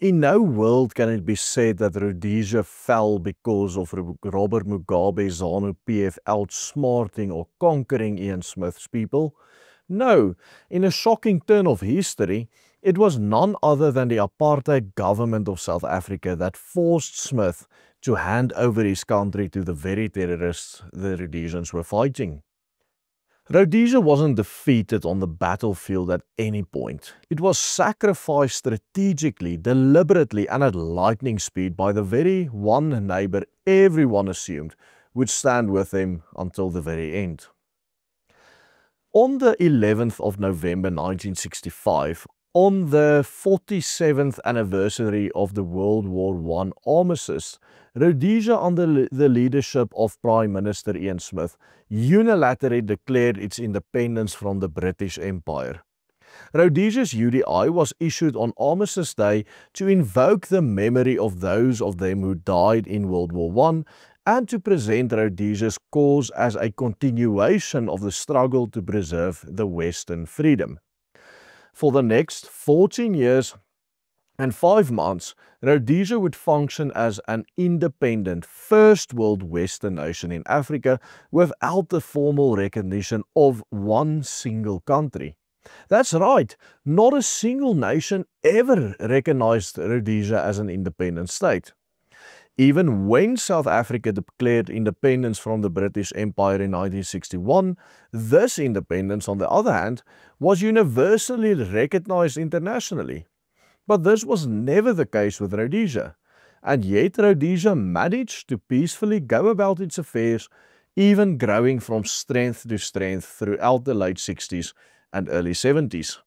In no world can it be said that Rhodesia fell because of Robert Mugabe's ZANU-PF outsmarting or conquering Ian Smith's people. No, in a shocking turn of history, it was none other than the apartheid government of South Africa that forced Smith to hand over his country to the very terrorists the Rhodesians were fighting. Rhodesia wasn't defeated on the battlefield at any point. It was sacrificed strategically, deliberately, and at lightning speed by the very one neighbor everyone assumed would stand with them until the very end. On the 11th of November 1965, on the 47th anniversary of the World War I armistice, Rhodesia, under the leadership of Prime Minister Ian Smith, unilaterally declared its independence from the British Empire. Rhodesia's UDI was issued on Armistice Day to invoke the memory of those of them who died in World War I and to present Rhodesia's cause as a continuation of the struggle to preserve the Western freedom. For the next 14 years and 5 months, Rhodesia would function as an independent first world Western nation in Africa without the formal recognition of one single country. That's right, not a single nation ever recognized Rhodesia as an independent state. Even when South Africa declared independence from the British Empire in 1961, this independence, on the other hand, was universally recognized internationally. But this was never the case with Rhodesia, and yet Rhodesia managed to peacefully go about its affairs, even growing from strength to strength throughout the late 60s and early 70s.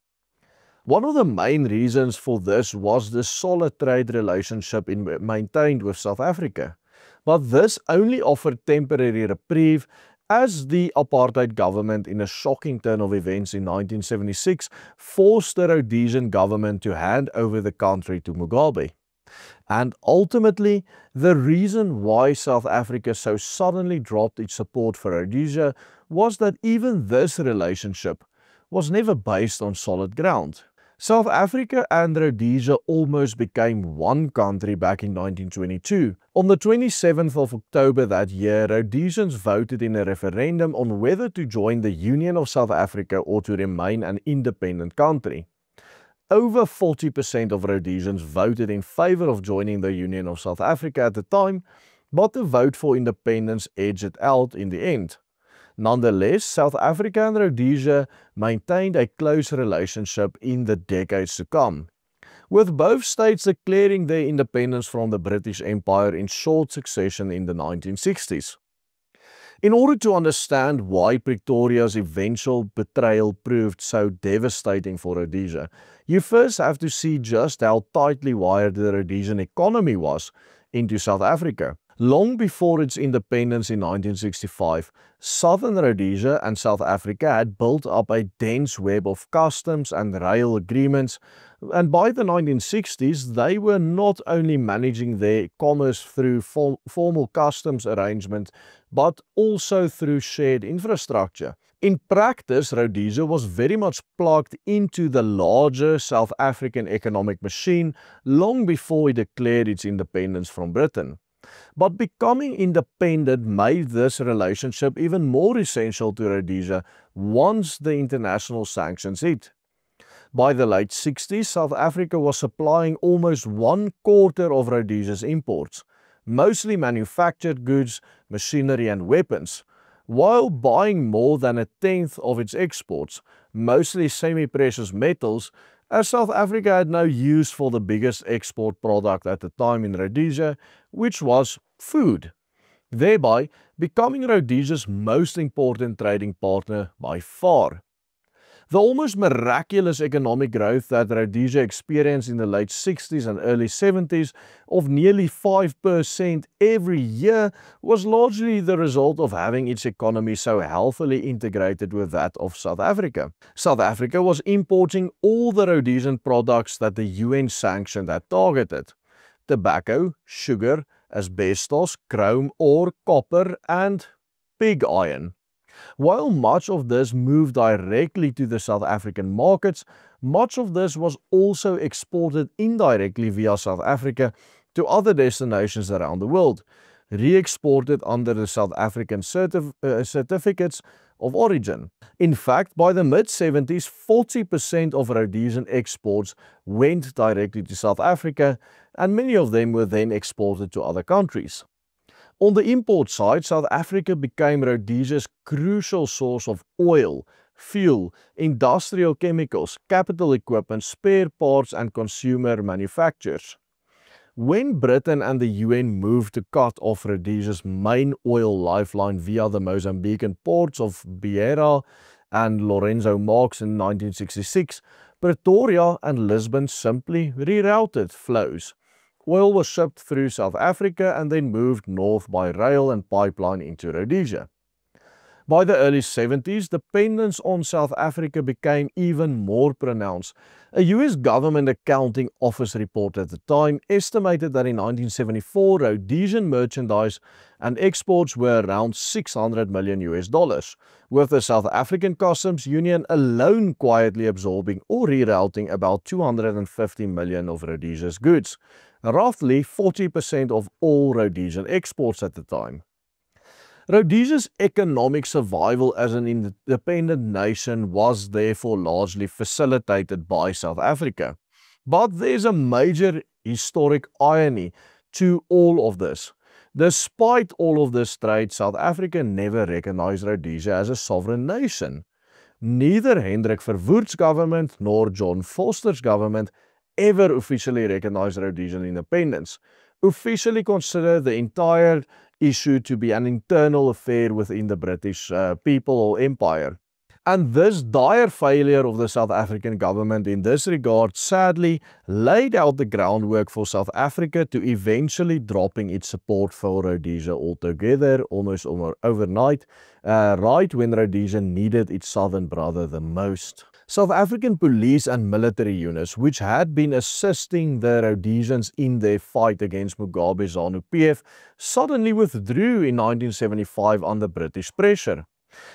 One of the main reasons for this was the solid trade relationship maintained with South Africa, but this only offered temporary reprieve as the apartheid government, in a shocking turn of events in 1976, forced the Rhodesian government to hand over the country to Mugabe. And ultimately, the reason why South Africa so suddenly dropped its support for Rhodesia was that even this relationship was never based on solid ground. South Africa and Rhodesia almost became one country back in 1922. On the 27th of October that year, Rhodesians voted in a referendum on whether to join the Union of South Africa or to remain an independent country. Over 40% of Rhodesians voted in favor of joining the Union of South Africa at the time, but the vote for independence edged it out in the end. Nonetheless, South Africa and Rhodesia maintained a close relationship in the decades to come, with both states declaring their independence from the British Empire in short succession in the 1960s. In order to understand why Pretoria's eventual betrayal proved so devastating for Rhodesia, you first have to see just how tightly wired the Rhodesian economy was into South Africa. Long before its independence in 1965, Southern Rhodesia and South Africa had built up a dense web of customs and rail agreements, and by the 1960s they were not only managing their commerce through formal customs arrangements, but also through shared infrastructure. In practice, Rhodesia was very much plugged into the larger South African economic machine long before it declared its independence from Britain. But becoming independent made this relationship even more essential to Rhodesia once the international sanctions hit. By the late 60s, South Africa was supplying almost 1/4 of Rhodesia's imports, mostly manufactured goods, machinery and weapons, while buying more than 1/10 of its exports, mostly semi-precious metals, as South Africa had no use for the biggest export product at the time in Rhodesia, which was food, thereby becoming Rhodesia's most important trading partner by far. The almost miraculous economic growth that Rhodesia experienced in the late 60s and early 70s of nearly 5% every year was largely the result of having its economy so healthily integrated with that of South Africa. South Africa was importing all the Rhodesian products that the UN sanctioned had targeted: tobacco, sugar, asbestos, chrome ore, copper and pig iron. While much of this moved directly to the South African markets, Much of this was also exported indirectly via South Africa to other destinations around the world, re-exported under the South African certificates of origin. In fact, by the mid-70s, 40% of Rhodesian exports went directly to South Africa, and many of them were then exported to other countries. On the import side, South Africa became Rhodesia's crucial source of oil, fuel, industrial chemicals, capital equipment, spare parts, and consumer manufacturers. When Britain and the UN moved to cut off Rhodesia's main oil lifeline via the Mozambican ports of Beira and Lourenço Marques in 1966, Pretoria and Lisbon simply rerouted flows. Oil was shipped through South Africa and then moved north by rail and pipeline into Rhodesia. By the early 70s, dependence on South Africa became even more pronounced. A US government accounting office report at the time estimated that in 1974, Rhodesian merchandise and exports were around $600 million, with the South African Customs Union alone quietly absorbing or rerouting about 250 million of Rhodesia's goods, roughly 40% of all Rhodesian exports at the time. Rhodesia's economic survival as an independent nation was therefore largely facilitated by South Africa. But there's a major historic irony to all of this. Despite all of this trade, South Africa never recognized Rhodesia as a sovereign nation. Neither Hendrik Verwoerd's government nor John Vorster's government ever officially recognized Rhodesian independence, officially considered the entire issue to be an internal affair within the British people or empire. And this dire failure of the South African government in this regard sadly laid out the groundwork for South Africa to eventually dropping its support for Rhodesia altogether, almost overnight, right when Rhodesia needed its southern brother the most. South African police and military units, which had been assisting the Rhodesians in their fight against Mugabe's ZANU-PF, suddenly withdrew in 1975 under British pressure.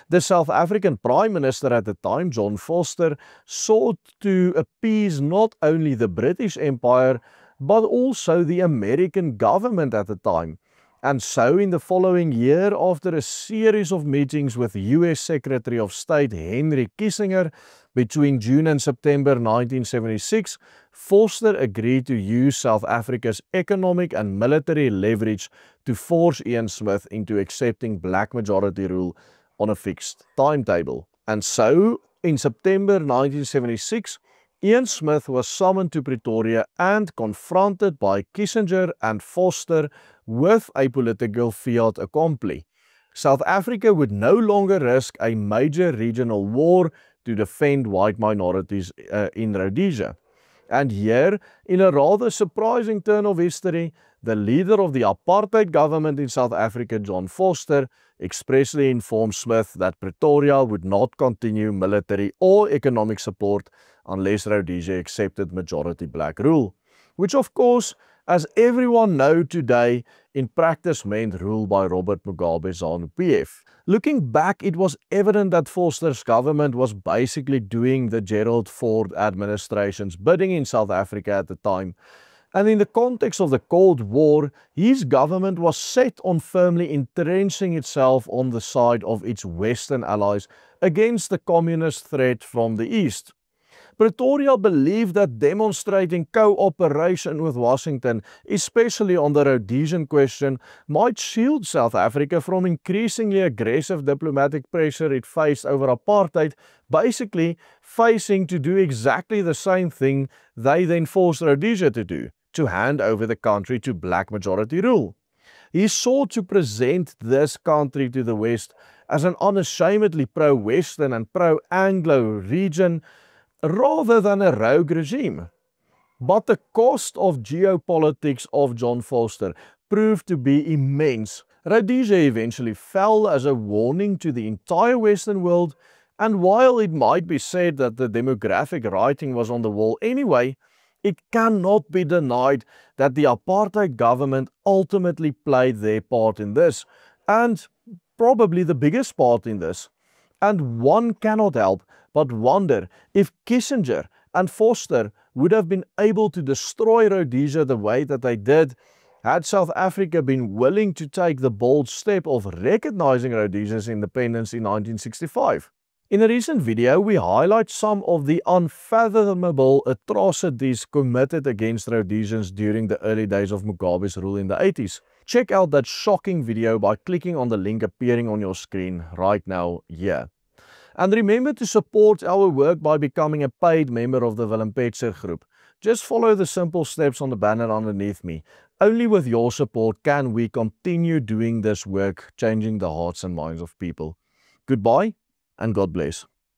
The South African Prime Minister at the time, John Vorster, sought to appease not only the British Empire, but also the American government at the time. And so in the following year, after a series of meetings with US Secretary of State Henry Kissinger between June and September 1976, Vorster agreed to use South Africa's economic and military leverage to force Ian Smith into accepting black majority rule on a fixed timetable. And so, in September 1976, Ian Smith was summoned to Pretoria and confronted by Kissinger and Vorster with a political fait accompli. South Africa would no longer risk a major regional war to defend white minorities in Rhodesia. And here, in a rather surprising turn of history, the leader of the apartheid government in South Africa, John Vorster, expressly informed Smith that Pretoria would not continue military or economic support unless Rhodesia accepted majority black rule, which of course, as everyone knows today, in practice meant rule by Robert Mugabe's ZANU-PF. Looking back, it was evident that Vorster's government was basically doing the Gerald Ford administration's bidding in South Africa at the time. And in the context of the Cold War, his government was set on firmly entrenching itself on the side of its Western allies against the communist threat from the East. Pretoria believed that demonstrating cooperation with Washington, especially on the Rhodesian question, might shield South Africa from increasingly aggressive diplomatic pressure it faced over apartheid, basically facing to do exactly the same thing they then forced Rhodesia to do, to hand over the country to black majority rule. He sought to present this country to the West as an unashamedly pro-Western and pro-Anglo region, rather than a rogue regime. But the cost of geopolitics of John Vorster proved to be immense. Rhodesia eventually fell as a warning to the entire Western world, and while it might be said that the demographic writing was on the wall anyway, it cannot be denied that the apartheid government ultimately played their part in this, and probably the biggest part in this. And one cannot help but wonder if Kissinger and Vorster would have been able to destroy Rhodesia the way that they did had South Africa been willing to take the bold step of recognizing Rhodesia's independence in 1965. In a recent video, we highlight some of the unfathomable atrocities committed against Rhodesians during the early days of Mugabe's rule in the 80s. Check out that shocking video by clicking on the link appearing on your screen right now here. And remember to support our work by becoming a paid member of the Willem Petzer Group. Just follow the simple steps on the banner underneath me. Only with your support can we continue doing this work, changing the hearts and minds of people. Goodbye and God bless.